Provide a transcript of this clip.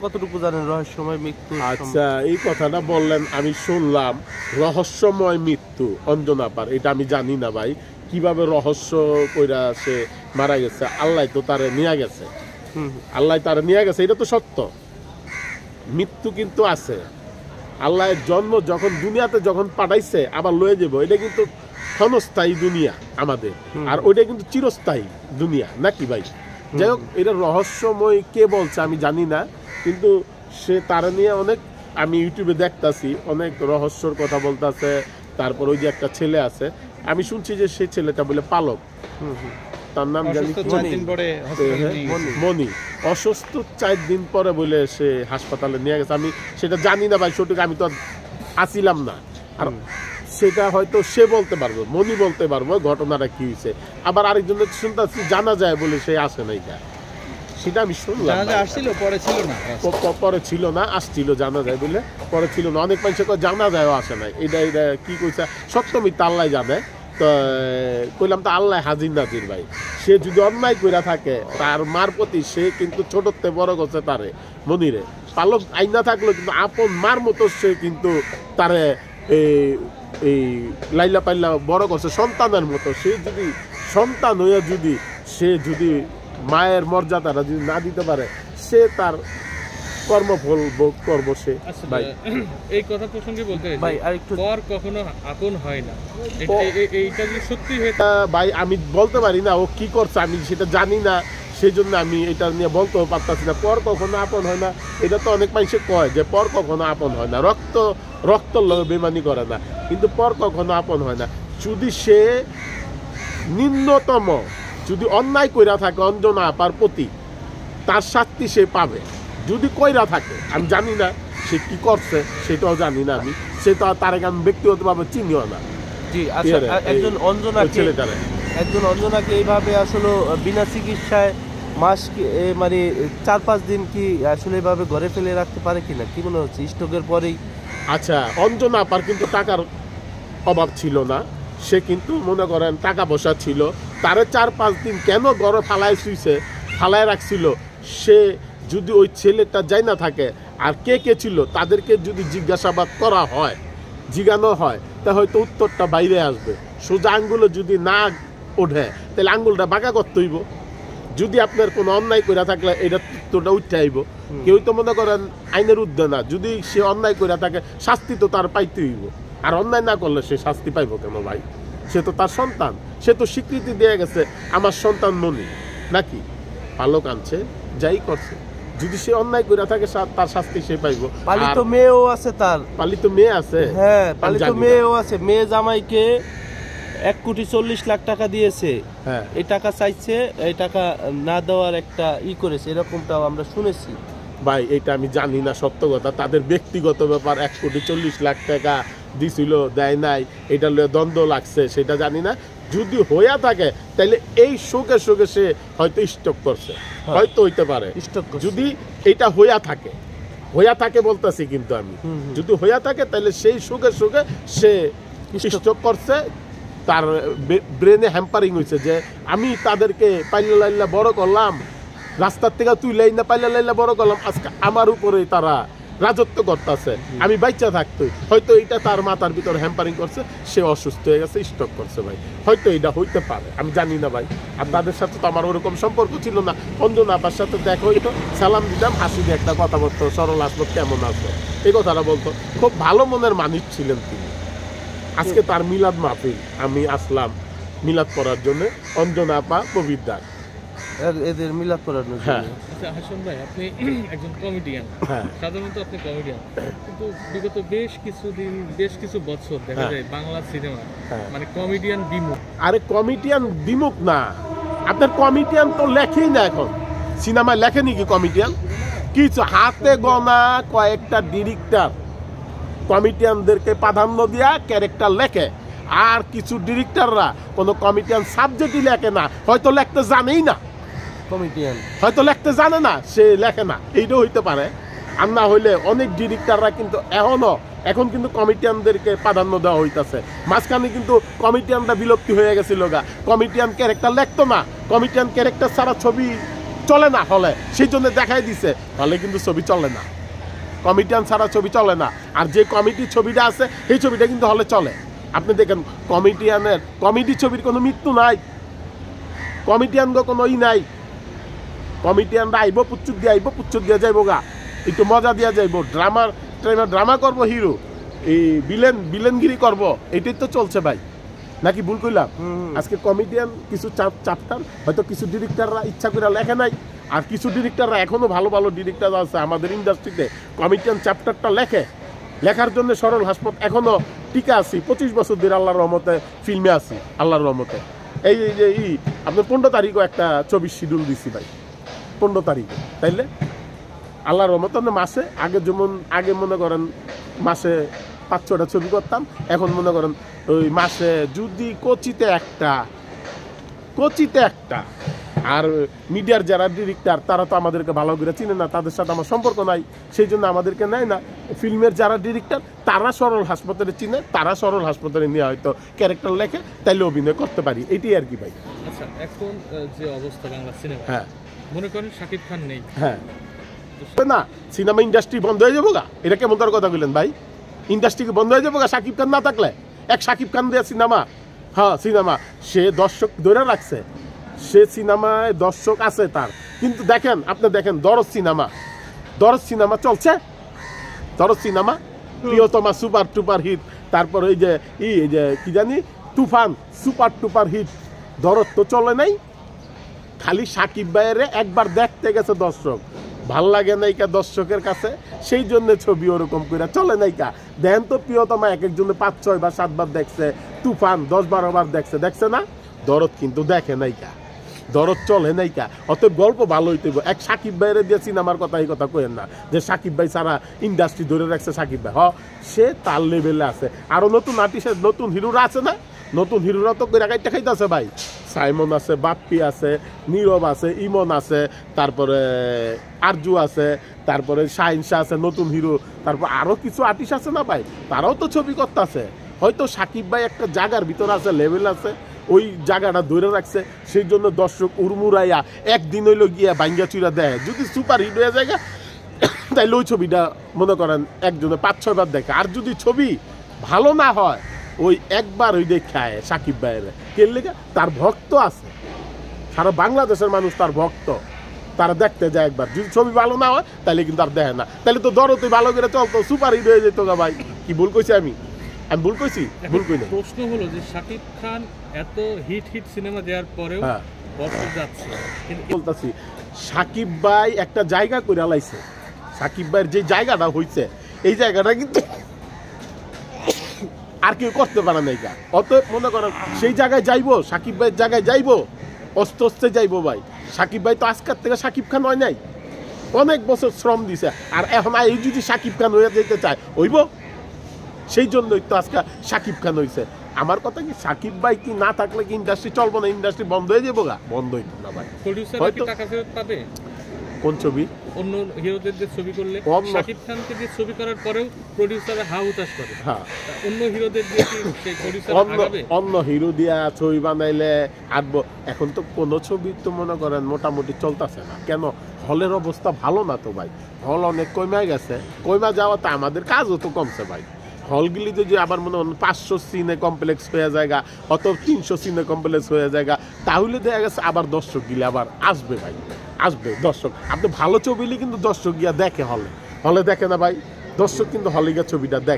কতটুকু জানেন রহস্যময় মৃত্যু? আচ্ছা, এই কথাটা বললেন, আমি শুনলাম রহস্যময় মৃত্যু অঞ্জনাপার। এটা আমি জানি না ভাই, কিভাবে রহস্য কইরা সে মারা গেছে। আল্লাহ তো তারে নিয়ে গেছে, আল্লাহ তারে নিয়ে গেছে, এটা তো সত্য। মৃত্যু কিন্তু আছে। আল্লাহর জন্ম যখন দুনিয়াতে যখন পাঠাইছে আবার লয়ে যাব, এটা কিন্তু ক্ষণস্থায়ী দুনিয়া আমাদের, আর ওইটা কিন্তু চিরস্থায়ী দুনিয়া নাকি ভাই? যাই হোক, এটা রহস্যময় কে বলছে আমি জানি না, কিন্তু সে তারা নিয়ে অনেক, আমি ইউটিউবে দেখতাছি অনেক রহস্যর কথা বলতেছে। তারপর ওই যে একটা ছেলে আছে, আমি শুনছি যে সেই ছেলেটা বলে পালক, তার নাম জানি মনি, অসুস্থ 4 দিন পরে বলে সে হাসপাতালে নিয়ে গেছে। আমি সেটা জানি না ভাই সঠিক, আমি তো আসিলাম না। আর সেটা হয়তো সে বলতে পারবো, মনি বলতে পারবো ঘটনাটা কি হয়েছে। আবার আরেকজনের শুনতেছি জানা যায় বলে সে আসে নাই, সেটা আমি শুনলাম। পরে ছিল না, আসছিল জানা যায় বলে, পরে ছিল না। অনেক মানুষ জানা যায়ও আসে নাই। এটা কি কইছে সত্য মিথ্যা আল্লাহ জানে। তো কইলাম তো আল্লাহ হাজির নাজির ভাই। সে যদি অন্যায় কইরা থাকে তার মার প্রতি, সে কিন্তু ছোটতে বড় করছে তারে, মনিরে। পালক আইনা থাকলো কিন্তু আপন মার মতো সে কিন্তু তারে এই লাইলা পাইলা বড় করছে সন্তানের মতো। সে যদি সন্তান হইয়া যদি সে যদি মায়ের মর্যাদাটা যদি না দিতে পারে, সে তার কর্মফল ভোগ করবো সে। ভাই এই কথা প্রসঙ্গে বলতে ভাই আরেকটু, পর কখনো আপন হয় না, এইটা যদি সত্যি হয় ভাই আমি বলতে পারি না ও কি করছে, আমি সেটা জানি না, সেই জন্য আমি এটা নিয়ে বলতেও পারতাছি না। পর কখনো আপন হয় না, এটা তো অনেক মানুষে কয় যে পর কখনো আপন হয় না, রক্ত বেমানি করে না, কিন্তু পর কখনো আপন হয় না। যদি সে নিম্নতম যদি অন্যায় কইরা থাকে অঞ্জনা আপার প্রতি, তার শাস্তি সে পাবে। যদি কইরা থাকে, আমি জানি না সে কি করছে, সেটাও জানি না আমি, সেটা তার আমি ব্যক্তিগতভাবে চিনিও না। জি আচ্ছা, একজন অঞ্জনাকে এইভাবে আসলে বিনা চিকিৎসায় মাস মানে 4-5 দিন কি আসলে এইভাবে ঘরে ফেলে রাখতে পারে কিনা, কি মনে হচ্ছে স্ট্রোকের পরেই? আচ্ছা, অঞ্জনা আপার কিন্তু টাকার অভাব ছিল না, সে কিন্তু মনে করেন টাকা পয়সা ছিল। তারে 4-5 দিন কেন ঘরে ফালায় রাখছিল, সে যদি ওই ছেলেটা যাই না থাকে আর কে কে ছিল তাদেরকে যদি জিজ্ঞাসাবাদ করা হয়, জিজ্ঞানো হয়, তা হয়তো উত্তরটা বাইরে আসবে। সোজা আঙ্গুলে যদি না ওঠে তাহলে আঙ্গুলটা বাঁকা করতে হইব। যদি আপনার কোনো অন্যায় করে থাকলে এটা উত্তরটা উঠতে আইব। কেউ তো মনে করেন আইনের ঊর্ধ্বে না, যদি সে অন্যায় করে থাকে শাস্তি তো তার পাইতে হইব। আর অন্যায় না করলে সে শাস্তি পাইব কেন ভাই? সে তো তার সন্তান, সে তো স্বীকৃতি দিয়ে গেছে আমার সন্তান মনি নাকি, পালক আনছে, যাই করছে। যদি সে অন্যায় করে থাকে তার শাস্তি সে পাইব। পালিত মেয়েও আছে, তার পালিত মেয়ে আছে। হ্যাঁ, পালিত মেয়েও আছে। মেয়ে জামাইকে 1,40,00,000 টাকা দিয়েছে, এই টাকা চাইছে, এই টাকা না দেওয়ার একটা করেছে, এরকমটাও আমরা শুনেছি ভাই। এটা আমি জানি না সত্য কথা, তাদের ব্যক্তিগত ব্যাপার। 1,40,00,000 টাকা দিছিল, দেয় নাই, এটা লয়ে দ্বন্দ্ব লাগছে, সেটা জানি না। যদি হইয়া থাকে তাহলে এই শোকে সে হয়তো স্টক করছে, হয়তো হইতে পারে। যদি এটা হইয়া থাকে বলতেছি, কিন্তু আমি যদি হইয়া থাকে তাহলে সেই শোকে সে স্টক করছে। তার ব্রেনে হ্যাম্পারিং হয়েছে যে আমি তাদেরকে পাইলা লাইলা বড় করলাম, রাস্তার থেকে তুই লাইনা পাইলা লাইলা বড় করলাম, আজকে আমার উপরে তারা রাজত্ব করতেছে, আমি বাচ্চা থাকতোই। হয়তো এটা তার মাথার ভিতরে হ্যাম্পারিং করছে, সে অসুস্থ হয়ে গেছে, স্ট্রোক করছে ভাই। হয়তো এটা হইতে পারে, আমি জানি না ভাই। আর তাদের সাথে তো আমার ওরকম সম্পর্ক ছিল না। অঞ্জনা আপার সাথে দেখা হইতো, সালাম দিতাম, হাসি দিয়ে একটা কথা বলতো, সরল আসবো, কেমন আসবো, এই কথাটা বলতো। খুব ভালো মনের মানুষ ছিলেন তিনি। আজকে তার মিলাদ মাহফিল, আমি আসলাম মিলাদ করার জন্য, অঞ্জনা আপা পবিত্র এদের মিলাদ করানো। আচ্ছা হাসান ভাই, আপনি একজন কমেডিয়ান, সাধারণত আপনি কমেডিয়ান, কিন্তু বিগত বেশ কিছু বছর দেখা যায় বাংলা সিনেমা মানে কমেডিয়ান বিমুখ। আরে কমেডিয়ান বিমুখ না, আপনার কমেডিয়ান তো লেখেই না এখন, সিনেমায় লেখেনি কি কমেডিয়ান? কিছু হাতে গোনা কয়েকটা ডিরেক্টর কমেডিয়ানদেরকে প্রাধান্য দিয়া ক্যারেক্টার লেখে, আর কিছু ডিরেক্টররা কোনো কমেডিয়ান সাবজেক্টই লেখে না, হয়তো লিখতে জানেই না। কমেডিয়ান হয়তো লিখতে জানে না, সে লেখে না, এইটাও হইতে পারে। আর না হইলে অনেক ডিরেক্টররা কিন্তু এখন কিন্তু কমেডিয়ানদেরকে প্রাধান্য দেওয়া হইতেছে। মাঝখানে কিন্তু কমেডিয়ানরা বিলুপ্তি হয়ে গেছিল গা, কমেডিয়ান ক্যারেক্টার লেখতো না, কমেডিয়ান ক্যারেক্টার ছাড়া ছবি চলে না হলে, সেই জন্য দেখাই দিছে হলে কিন্তু ছবি চলে না, কমিটিয়ান ছাড়া ছবি চলে না। আর যে কমিটির ছবিটা আছে সেই ছবিটা কিন্তু হলে চলে। আপনি দেখেন কমিটিয়ানের কমেডি ছবির কোনো মৃত্যু নাই, কমিটিয়ানগো কোনো নাই। কমিটিয়ানরা আইব পুচ্চুর দিয়ে যাইব গা, একটু মজা দিয়া যাইব, ড্রামা করবো, হিরো এই বিলেনগিরি করব, এটাই তো চলছে ভাই, নাকি ভুল কইলাম? আজকে কমিডিয়ান কিছু চ্যাপ্টার হয়তো কিছু ডিরেক্টররা ইচ্ছা করে লেখে নাই, আর কিছু ডিরেক্টররা এখনো ভালো ভালো ডিরেক্টর আছে আমাদের ইন্ডাস্ট্রিতে, কমিডিয়ান চ্যাপ্টারটা লেখার জন্য সরল হাসপাত এখনো টিকা আছি, 25 বছর ধরে আল্লাহর রহমতে ফিল্মে আছি আল্লাহর রহমতে। এই যে আপনার 15 তারিখও একটা ছবির শিডিউল দিছি ভাই, 15 তারিখে। তাইলে আল্লাহর রহমতে মাসে আগে মনে করেন মাসে 5-6টা ছবি করতাম, এখন মনে করেন ওই মাসে যদি কচিতে একটা। আর মিডিয়ার যারা ডিরেক্টর তারা তো আমাদেরকে ভালো করে চিনে না, তাদের সাথে আমার সম্পর্ক নাই, সেই জন্য আমাদেরকে নেয় না। ফিল্মের যারা ডিরেক্টর তারা সরল হাসপাতালে চিনে, তারা সরল হাসপাতালে নিয়ে হয়তো ক্যারেক্টার লেখে, তাইলে অভিনয় করতে পারি, এটাই আর কি ভাই। আচ্ছা, এখন যে অবস্থা বাংলা সিনেমা, হ্যাঁ মনে করেন শাকিব খান নেই, হ্যাঁ না, সিনেমা ইন্ডাস্ট্রি বন্ধ হয়ে যাবো গা, এটা কেমন তার কথা বললেন ভাই? ইন্ডাস্ট্রি কি বন্ধ হয়ে যাবো গা শাকিব খান না থাকলে? এক শাকিব খান দিয়ে সিনেমা, হ্যাঁ সিনেমা সে দর্শক ধরে রাখছে, সে সিনেমায় দর্শক আছে তার। কিন্তু দেখেন, আপনি দেখেন দরজ সিনেমা চলছে, দরজ সিনেমা প্রিয়তমা সুপার টুপার হিট, তারপর এই যে কি জানি তুফান সুপার টুপার হিট, দরজ তো চলে নাই। খালি সাকিব ভাইয়ের একবার দেখতে গেছে দর্শক, ভাল লাগে নাইকা দর্শকের কাছে, সেই জন্য ছবি ওরকম করে চলে নাইকা। দেন তো প্রিয়তমা এক একজনে 5-6 বা 7 বার দেখছে, তুফান 10-12 বার দেখছে না, দরদ কিন্তু দেখে নাইকা, দরদ চলে নাইকা। অতএব গল্প ভালো হইতে এক সাকিব ভাইয়ের দিয়ে সিনেমার কথা এই কথা কইেন না যে সাকিব ভাই সারা ইন্ডাস্ট্রি ধরে রাখছে সাকিব ভাই, সে তার লেভেলে আছে। আরো নতুন আর্টিস্ট নতুন হিরোরা আছে না, নতুন হিরোরা তো কইরা খাইতেছে ভাই, সাইমন আছে, বাপ্পি আছে, নীরব আছে, ইমন আছে, তারপরে আরজু আছে, তারপরে শাহিন শাহ আছে নতুন হিরো, তারপর আরো কিছু আর্টিস্ট আছে না ভাই, তারাও তো ছবি করতেছে। হয়তো সাকিব ভাই একটা জায়গার ভিতরে আছে, লেভেল আছে, ওই জায়গাটা ধরে রাখছে, সেই জন্য দর্শক উড়মুড়াইয়া একদিন হইলো গিয়া ভাঙ্গা চুরা দেয়। যদি সুপার হিট হয়ে যায় তাইলে ওই ছবিটা মনে করেন একজনে 5-6 বার দেখে। আর যদি ছবি ভালো না হয় ওই একবার ওই দেখায় সাকিব ভাইয়ের কেলে, তার ভক্ত আছে, সারা বাংলাদেশের মানুষ তার ভক্ত, তারা দেখতে যায় একবার। যদি ছবি ভালো না হয় তাহলে কিন্তু আর দেখে না, তাহলে তো দরদ ভালো করে চলতো, সুপার হিট হয়ে যেত না ভাই। কি ভুল কইছি আমি ভুল কইছি? ভুল কই না। প্রশ্ন হলো যে শাকিব খান এত হিট সিনেমা দেওয়ার পরেও দর্শক যাচ্ছে, বলতাছি সাকিব ভাই একটা জায়গা করে লাইছে, সাকিব ভাইয়ের যে জায়গাটা হইছে এই জায়গাটা কিন্তু আর কেউ করতে পারে না। অতএব মনে করেন সেই জায়গায় যাইবো, সাকিব ভাইয়ের জায়গায় যাইবো, অস্তে অস্তে যাইবো ভাই। সাকিব ভাই তো আজকের থেকে সাকিব খান হয় নাই, অনেক বছর শ্রম দিছে, আর এখন এই যদি সাকিব খান হয়ে যেতে চায় হইব, সেই জন্যই তো আজকে সাকিব খান হয়েছে। আমার কথা কি সাকিব ভাই কি না থাকলে কি ইন্ডাস্ট্রি চলবো না, ইন্ডাস্ট্রি বন্ধ হয়ে যাবো গা? বন্ধ হইতো না ভাই। প্রোডিউসাররা কি টাকা ফেরত পাবে? কোন ছবি? অন্য হিরোদের যে ছবি করলে, শাকিব খানকে যে ছবি করার পরেও প্রোডিউসাররা হাউতাশ করে, হ্যাঁ অন্য হিরোদের দিয়ে কি সেই প্রোডিউসার আগাবে? অন্য হিরো দিয়া ছবি বানাইলে আটবো। এখন তো কোনো ছবি তো মনে করেন মোটামুটি চলতেছে না, কেন? হলের অবস্থা ভালো না তো ভাই, হল অনেক কমে গেছে, কমে যাওয়াতে আমাদের কাজও তো কমছে ভাই। হলগুলি যদি আবার মনে হয় 500 সিনে কমপ্লেক্স হয়ে যায়, অত 300 সিনে কমপ্লেক্স হয়ে যায়, তাহলে দেখা গেছে আবার দর্শক গিলে আবার আসবে ভাই, আসবে দর্শক। আপনি ভালো ছবি কিন্তু দর্শক গিয়া দেখে, হলে দেখে না ভাই, দর্শক কিন্তু হলে গিয়ে ছবিটা দেখে।